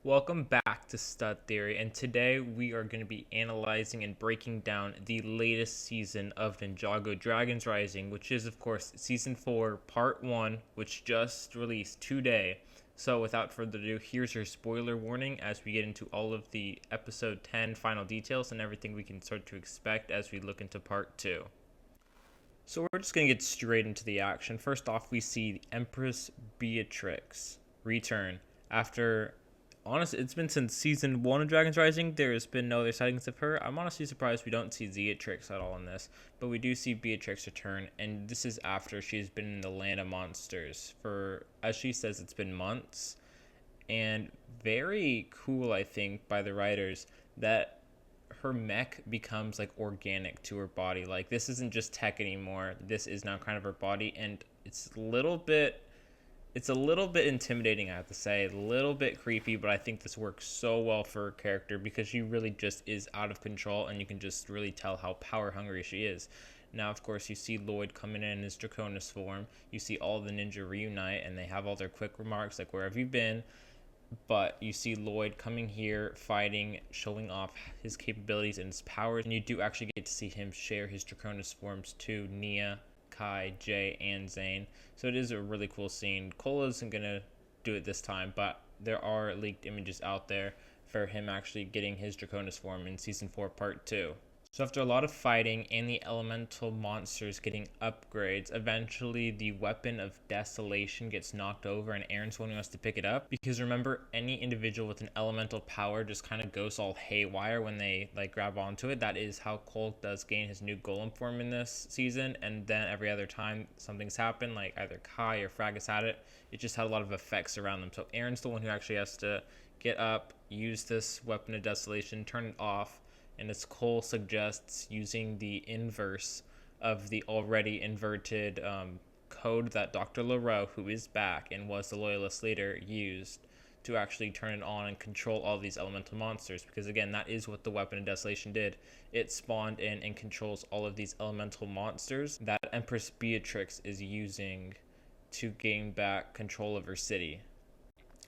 Welcome back to Stud Theory, and today we are going to be analyzing and breaking down the latest season of Ninjago Dragons Rising, which is, of course, Season 4, Part 1, which just released today. So, without further ado, here's your spoiler warning as we get into all of the Episode 10 final details and everything we can start to expect as we look into Part 2. So, we're just going to get straight into the action. First off, we see Empress Beatrix return after. Honestly, it's been since season 1 of Dragons Rising. There's been no other sightings of her. I'm honestly surprised we don't see Beatrix at all in this, but we do see Beatrix return, and this is after she's been in the land of monsters for, as she says, it's been months. And very cool, I think, by the writers that her mech becomes like organic to her body. Like, this isn't just tech anymore. This is now kind of her body, and it's a little bit intimidating, I have to say, a little bit creepy, but I think this works so well for her character because she really just is out of control, and you can just really tell how power hungry she is. Now, of course, you see Lloyd coming in his Draconis form. You see all the ninja reunite, and they have all their quick remarks, like, where have you been? But you see Lloyd coming here, fighting, showing off his capabilities and his powers, and you do actually get to see him share his Draconis forms to Nia, Kai, Jay, and Zane. So it is a really cool scene. Cole isn't going to do it this time, but there are leaked images out there for him actually getting his Draconis form in Season 4, Part 2. So after a lot of fighting and the elemental monsters getting upgrades, eventually the weapon of desolation gets knocked over and Aaron's the one who has to pick it up. Because remember, any individual with an elemental power just kind of goes all haywire when they grab onto it. That is how Cole does gain his new golem form in this season. And then every other time something's happened, like either Kai or Fragus had it, it just had a lot of effects around them. So Aaron's the one who actually has to get up, use this weapon of desolation, turn it off, and as Cole suggests, using the inverse of the already inverted code that Dr. Leroux, who is back and was the Loyalist leader, used to actually turn it on and control all these elemental monsters. Because again, that is what the Weapon of Desolation did. It spawned in and controls all of these elemental monsters that Empress Beatrix is using to gain back control of her city.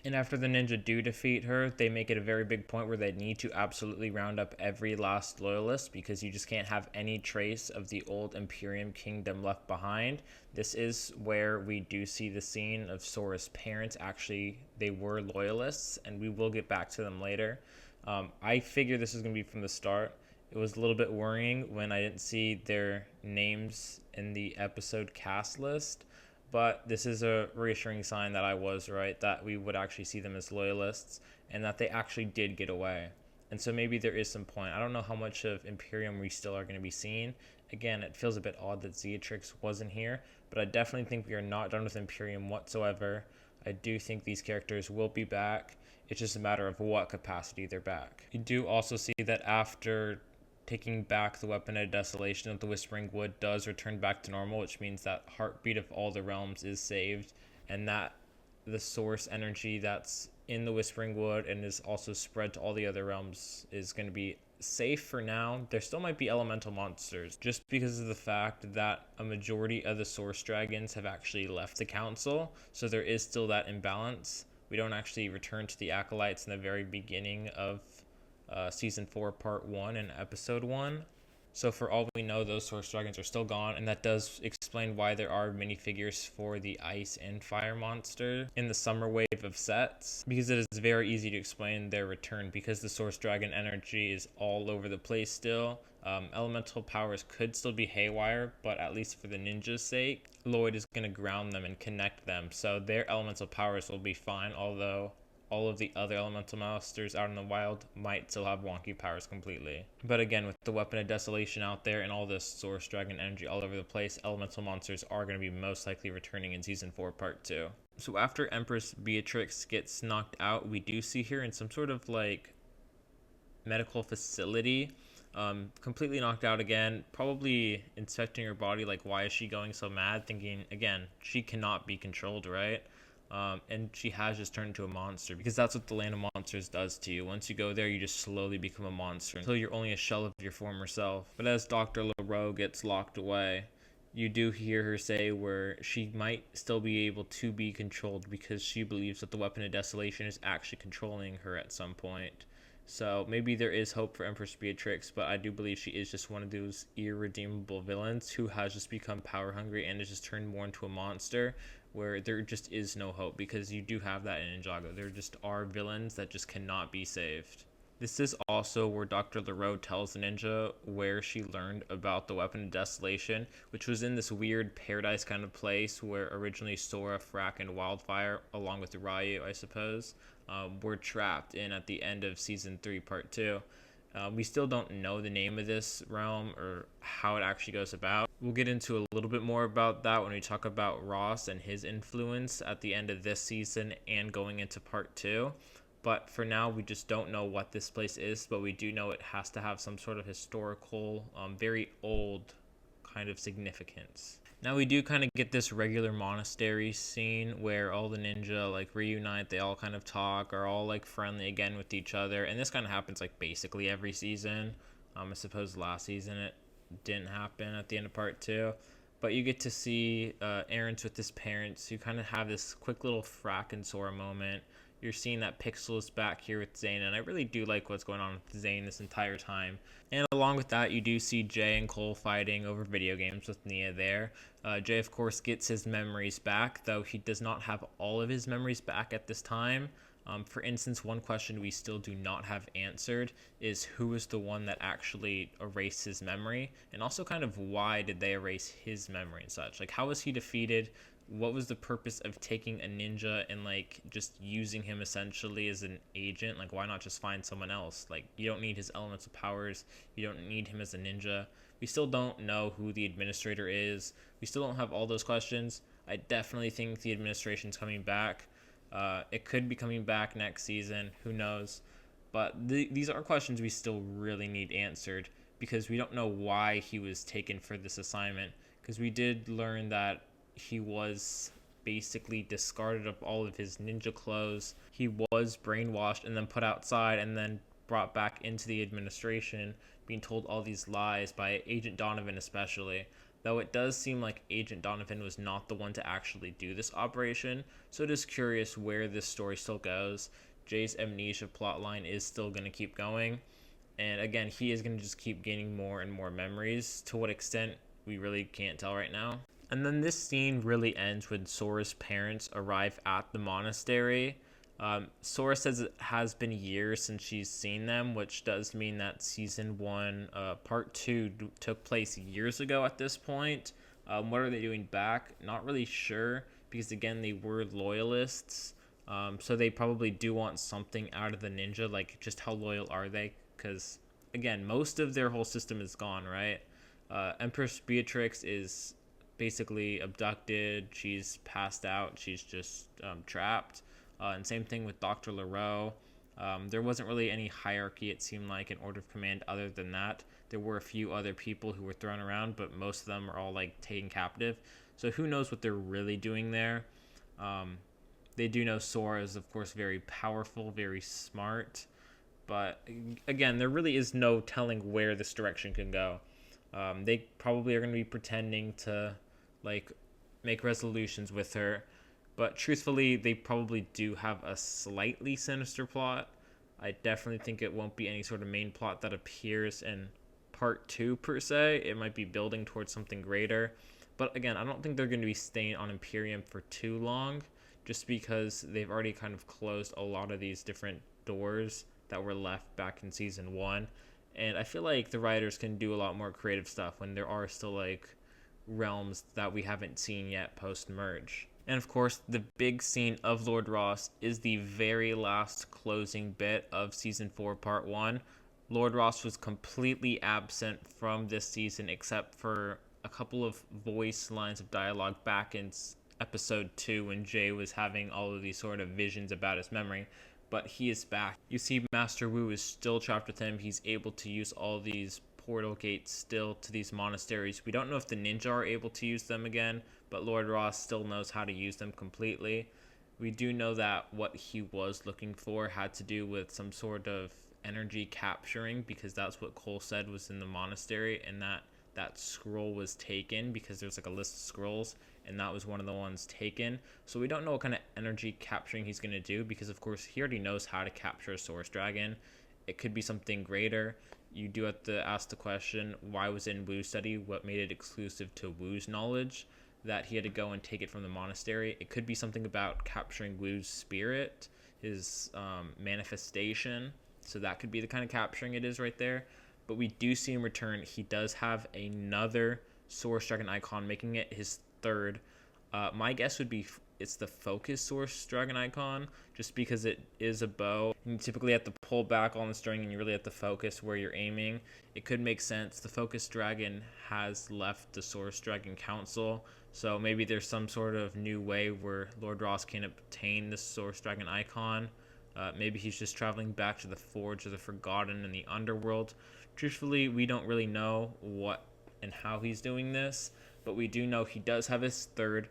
And after the ninja do defeat her, they make it a very big point where they need to absolutely round up every last loyalist because you just can't have any trace of the old Imperium kingdom left behind. This is where we do see the scene of Sora's parents. Actually, they were loyalists, and we will get back to them later. I figured this was going to be from the start. It was a little bit worrying when I didn't see their names in the episode cast list. But this is a reassuring sign that I was right, that we would actually see them as loyalists and that they actually did get away. And so maybe there is some point. I don't know how much of Imperium we still are going to be seeing. Again, it feels a bit odd that Beatrix wasn't here, but I definitely think we are not done with Imperium whatsoever. I do think these characters will be back. It's just a matter of what capacity they're back. You do also see that after taking back the Weapon of Desolation of the Whispering Wood does return back to normal, which means that heartbeat of all the realms is saved, and that the source energy that's in the Whispering Wood and is also spread to all the other realms is going to be safe for now. There still might be elemental monsters just because of the fact that a majority of the source dragons have actually left the council, so there is still that imbalance. We don't actually return to the acolytes in the very beginning of Season 4, Part 1 and Episode 1. So for all we know, those source dragons are still gone, and that does explain why there are minifigures for the ice and fire monster in the summer wave of sets, because it is very easy to explain their return because the source dragon energy is all over the place still. Elemental powers could still be haywire, but at least for the ninja's sake, Lloyd is going to ground them and connect them, so their elemental powers will be fine, although all of the other elemental monsters out in the wild might still have wonky powers completely. But again, with the Weapon of Desolation out there and all this source dragon energy all over the place, elemental monsters are going to be most likely returning in Season 4, Part 2. So after Empress Beatrix gets knocked out, we do see her in some sort of medical facility, completely knocked out again, probably inspecting her body, like why is she going so mad, thinking again she cannot be controlled, right? And she has just turned into a monster because that's what the land of monsters does to you. Once you go there, you just slowly become a monster until you're only a shell of your former self. But as Dr. Leroux gets locked away, You do hear her say where she might still be able to be controlled because she believes that the weapon of desolation is actually controlling her at some point. So maybe there is hope for Empress Beatrix, but I do believe she is just one of those irredeemable villains who has just become power hungry and has just turned more into a monster, where there just is no hope, because you do have that in Ninjago. There just are villains that just cannot be saved. This is also where Dr. LaRoe tells the ninja where she learned about the Weapon of Desolation, which was in this weird paradise kind of place where originally Sora, Frack, and Wildfire, along with Ryu, I suppose, were trapped in at the end of Season 3, Part 2. We still don't know the name of this realm or how it actually goes about. We'll get into a little bit more about that when we talk about Ross and his influence at the end of this season and going into Part 2. But for now, we just don't know what this place is, but we do know it has to have some sort of historical, very old kind of significance. Now we do kind of get this regular monastery scene where all the ninja like reunite, they all kind of talk, are all like friendly again with each other, and this kind of happens like basically every season. I suppose last season it didn't happen at the end of part 2, but you get to see Aaron's with his parents who kind of have this quick little Frack and Sora moment. You're seeing that Pixel is back here with Zane, and I really do like what's going on with Zane this entire time. And along with that, you do see Jay and Cole fighting over video games with Nia there. Jay, of course, gets his memories back, though he does not have all of his memories back at this time. For instance, one question we still do not have answered is who is the one that actually erased his memory, and also kind of why did they erase his memory and such. Like, how was he defeated? What was the purpose of taking a ninja and like just using him essentially as an agent? Like, why not just find someone else? Like, you don't need his elemental powers, you don't need him as a ninja. We still don't know who the administrator is. We still don't have all those questions. I definitely think the administration's coming back. It could be coming back next season, who knows. But these are questions we still really need answered, because we don't know why he was taken for this assignment, because we did learn that he was basically discarded of all of his ninja clothes. He was brainwashed and then put outside and then brought back into the administration, being told all these lies by Agent Donovan especially. Though it does seem like Agent Donovan was not the one to actually do this operation, so it is curious where this story still goes. Jay's amnesia plotline is still going to keep going, and again, he is going to just keep gaining more and more memories. To what extent, we really can't tell right now. And then this scene really ends when Sora's parents arrive at the monastery. Sora says it has been years since she's seen them, which does mean that season 1, part 2 took place years ago at this point. What are they doing back? Not really sure, because again, they were loyalists. So they probably do want something out of the ninja, like just how loyal are they? Because again, most of their whole system is gone, right? Empress Beatrix is basically abducted, she's passed out, she's just trapped. And same thing with Dr. LaRoe. There wasn't really any hierarchy, it seemed like, in order of command other than that. There were a few other people who were thrown around, but most of them are all like taken captive. So who knows what they're really doing there. They do know Sora is, of course, very powerful, very smart. But again, there really is no telling where this direction can go. They probably are going to be pretending to like make resolutions with her, but truthfully, they probably do have a slightly sinister plot. I definitely think it won't be any sort of main plot that appears in part 2 per se. It might be building towards something greater. But again, I don't think they're going to be staying on Imperium for too long, just because they've already kind of closed a lot of these different doors that were left back in season 1. And I feel like the writers can do a lot more creative stuff when there are still like realms that we haven't seen yet post-merge. And of course, the big scene of Lord Ross is the very last closing bit of Season 4, Part 1. Lord Ross was completely absent from this season except for a couple of voice lines of dialogue back in Episode 2 when Jay was having all of these sort of visions about his memory. But he is back. You see Master Wu is still trapped with him. He's able to use all these portal gates still to these monasteries. We don't know if the ninja are able to use them again, but Lord Ross still knows how to use them completely. We do know that what he was looking for had to do with some sort of energy capturing, because that's what Cole said was in the monastery, and that that scroll was taken, because there's like a list of scrolls and that was one of the ones taken. So we don't know what kind of energy capturing he's going to do, because of course he already knows how to capture a source dragon. It could be something greater. You do have to ask the question, why was it in Wu's study? What made it exclusive to Wu's knowledge that he had to go and take it from the monastery? It could be something about capturing Wu's spirit, his manifestation. So that could be the kind of capturing it is right there. But we do see him return. He does have another source dragon icon, making it his third. My guess would be it's the focus source dragon icon, just because it is a bow. You typically have to pull back on the string and you really have to focus where you're aiming. It could make sense. The focus dragon has left the source dragon council, so maybe there's some sort of new way where Lord Ross can obtain the source dragon icon. Maybe he's just traveling back to the Forge of the Forgotten in the Underworld. Truthfully, we don't really know what and how he's doing this, but we do know he does have his third.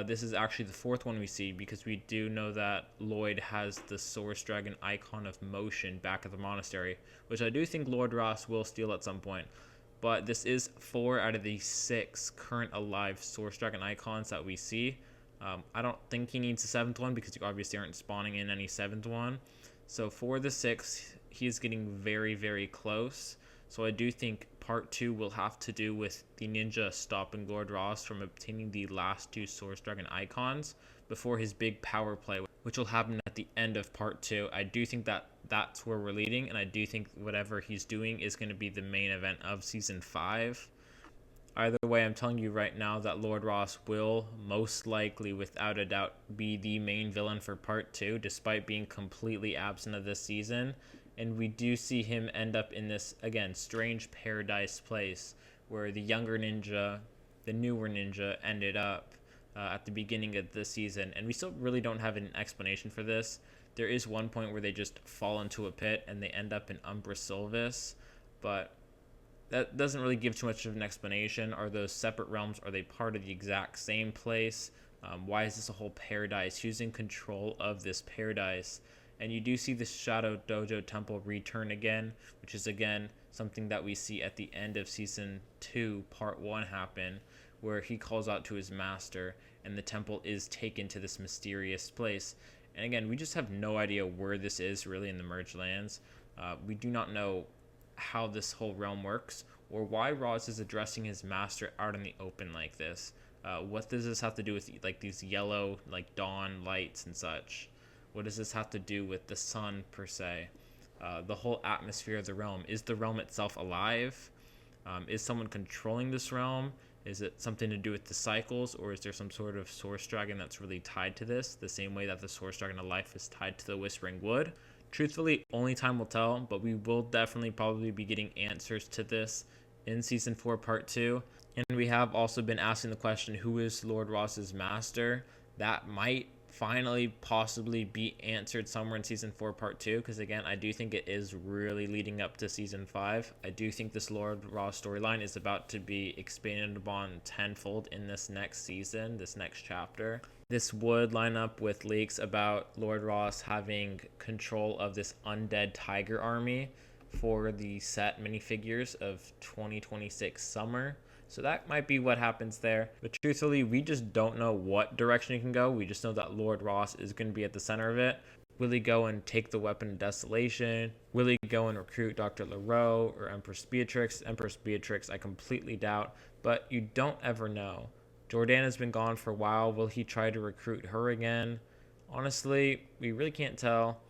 This is actually the fourth one we see, because we do know that Lloyd has the source dragon icon of motion back at the monastery, which I do think Lord Ross will steal at some point. But this is 4 out of the 6 current alive source dragon icons that we see. I don't think he needs a 7th one, because you obviously aren't spawning in any 7th one. So for the 6, he is getting very, very close. So I do think part 2 will have to do with the ninja stopping Lord Ross from obtaining the last 2 source dragon icons before his big power play, which will happen at the end of part 2. I do think that that's where we're leading, and I do think whatever he's doing is going to be the main event of season 5. Either way, I'm telling you right now that Lord Ross will most likely, without a doubt, be the main villain for part 2, despite being completely absent of this season. And we do see him end up in this, again, strange paradise place where the younger ninja, the newer ninja, ended up at the beginning of the season. And we still really don't have an explanation for this. There is one point where they just fall into a pit and they end up in Empress Sylvis, but that doesn't really give too much of an explanation. Are those separate realms? Are they part of the exact same place? Why is this a whole paradise? Who's in control of this paradise? And you do see the Shadow Dojo Temple return again, which is again something that we see at the end of season 2, part 1 happen, where he calls out to his master and the temple is taken to this mysterious place. And again, we just have no idea where this is really in the Merged Lands. We do not know how this whole realm works, or why Roz is addressing his master out in the open like this. What does this have to do with like these yellow like dawn lights and such? What does this have to do with the sun per se? The whole atmosphere of the realm. Is the realm itself alive? Is someone controlling this realm? Is it something to do with the cycles, or is there some sort of source dragon that's really tied to this, the same way that the source dragon of life is tied to the Whispering Wood? Truthfully, only time will tell, but we will definitely probably be getting answers to this in season 4 part 2. And we have also been asking the question, who is Lord Ross's master? That might finally possibly be answered somewhere in season 4 part 2, because again, I do think it is really leading up to season 5. I do think this Lord Ross storyline is about to be expanded upon tenfold in this next season, this next chapter. This would line up with leaks about Lord Ross having control of this undead tiger army for the set minifigures of 2026 summer. So that might be what happens there. But truthfully, we just don't know what direction he can go. We just know that Lord Ross is going to be at the center of it. Will he go and take the Weapon of Desolation? Will he go and recruit Dr. LaRoe or Empress Beatrix? Empress Beatrix, I completely doubt. But you don't ever know. Jordana's been gone for a while. Will he try to recruit her again? Honestly, we really can't tell.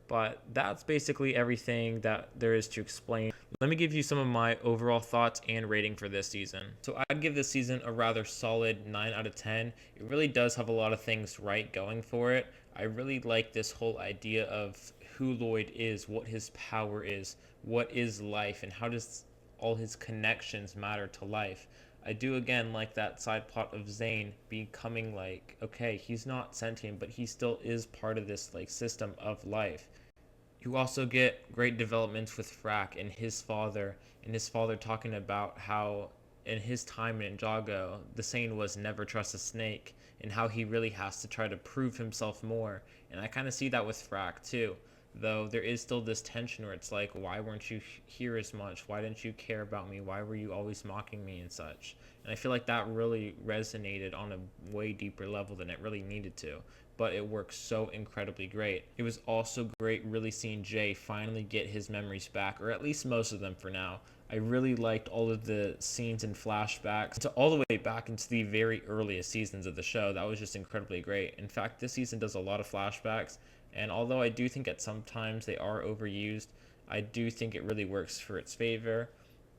But that's basically everything that there is to explain. Let me give you some of my overall thoughts and rating for this season. So I'd give this season a rather solid 9 out of 10. It really does have a lot of things right going for it. I really like this whole idea of who Lloyd is, what his power is, what is life, and how does all his connections matter to life. I do again like that side plot of Zane becoming like, okay, he's not sentient, but he still is part of this like system of life. You also get great developments with Frack and his father talking about how in his time in Ninjago, the saying was never trust a snake, and how he really has to try to prove himself more. And I kind of see that with Frack too. though there is still this tension where it's like, why weren't you here as much? Why didn't you care about me? Why were you always mocking me and such? And I feel like that really resonated on a way deeper level than it really needed to, but it works so incredibly great. It was also great really seeing Jay finally get his memories back, or at least most of them for now. I really liked all of the scenes and flashbacks to all the way back into the very earliest seasons of the show. That was just incredibly great. In fact, this season does a lot of flashbacks, and although I do think at sometimes they are overused, I do think it really works for its favor.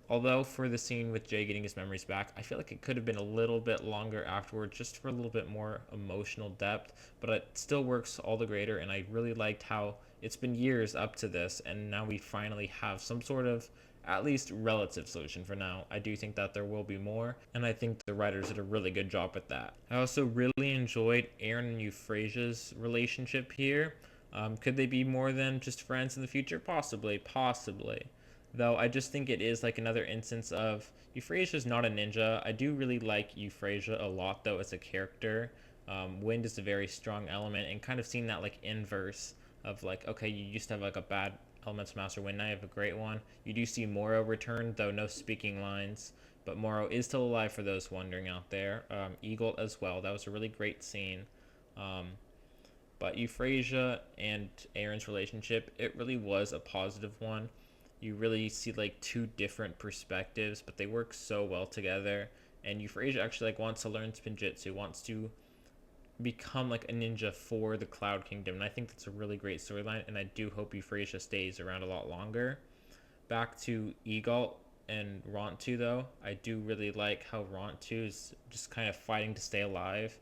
Although for the scene with Jay getting his memories back, I feel like it could have been a little bit longer afterward just for a little bit more emotional depth, but it still works all the greater, and I really liked how it's been years up to this, and now we finally have some sort of at least relative solution for now. I do think that there will be more, and I think the writers did a really good job with that. I also really enjoyed Aaron and Euphrasia's relationship here. Could they be more than just friends in the future? Possibly, possibly. Though I just think it is like another instance of Euphrasia's not a ninja. I do really like Euphrasia a lot though as a character. Wind is a very strong element, and kind of seeing that like inverse of like, okay, you used to have like a bad elemental master Wind, now you have a great one. You do see Moro return, though no speaking lines, but Moro is still alive for those wondering out there. Eagle as well. That was a really great scene. But Euphrasia and Aaron's relationship, it really was a positive one. You really see like two different perspectives, but they work so well together. And Euphrasia actually like wants to learn Spinjitzu, wants to become like a ninja for the Cloud Kingdom, and I think that's a really great storyline, and I do hope Euphrasia stays around a lot longer. Back to Egalt and Rontu though, I do really like how Rontu is just kind of fighting to stay alive,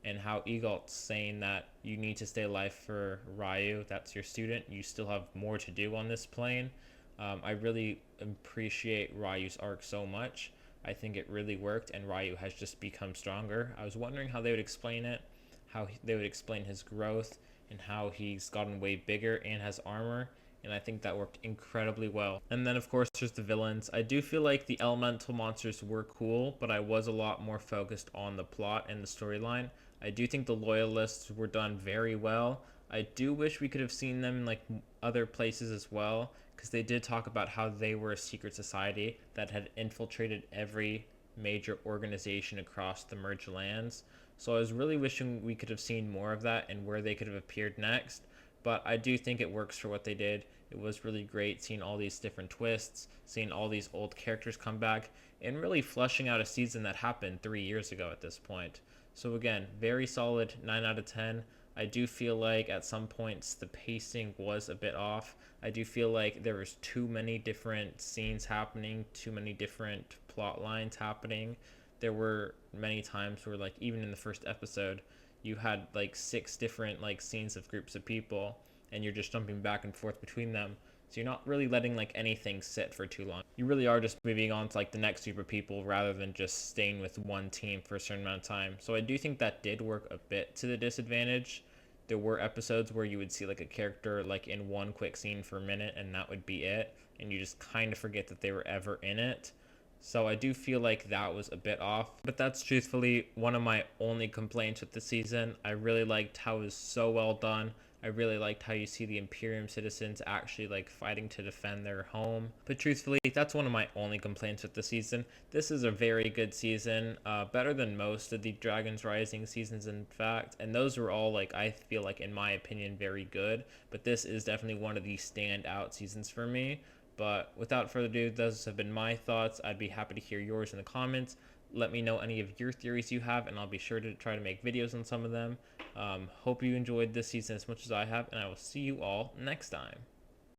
and how Egalt's saying that you need to stay alive for Ryu, that's your student, you still have more to do on this plane. I really appreciate Ryu's arc so much. I think it really worked, and Ryu has just become stronger. I was wondering how they would explain it, how they would explain his growth, and how he's gotten way bigger and has armor, and I think that worked incredibly well. And then of course there's the villains. I do feel like the elemental monsters were cool, but I was a lot more focused on the plot and the storyline. I do think the loyalists were done very well. I do wish we could have seen them in like other places as well, because they did talk about how they were a secret society that had infiltrated every major organization across the merged lands. So I was really wishing we could have seen more of that and where they could have appeared next. But I do think it works for what they did. It was really great seeing all these different twists, seeing all these old characters come back, and really fleshing out a season that happened 3 years ago at this point. So again, very solid 9 out of 10. I do feel like at some points the pacing was a bit off. I do feel like there was too many different scenes happening, too many different plot lines happening. There were many times where like even in the first episode you had like 6 different like scenes of groups of people, and you're just jumping back and forth between them, so you're not really letting like anything sit for too long. You really are just moving on to like the next group of people rather than just staying with one team for a certain amount of time. So I do think that did work a bit to the disadvantage. There were episodes where you would see like a character like in one quick scene for a minute, and that would be it, and you just kind of forget that they were ever in it. So I do feel like that was a bit off, but that's truthfully one of my only complaints with the season. I really liked how it was so well done. I really liked how you see the Imperium citizens actually like fighting to defend their home. But truthfully, that's one of my only complaints with the season. This is a very good season, better than most of the Dragons Rising seasons in fact, and those were all like, I feel like in my opinion, very good, but this is definitely one of the standout seasons for me. But without further ado, those have been my thoughts. I'd be happy to hear yours in the comments. Let me know any of your theories you have, and I'll be sure to try to make videos on some of them. Hope you enjoyed this season as much as I have, and I will see you all next time.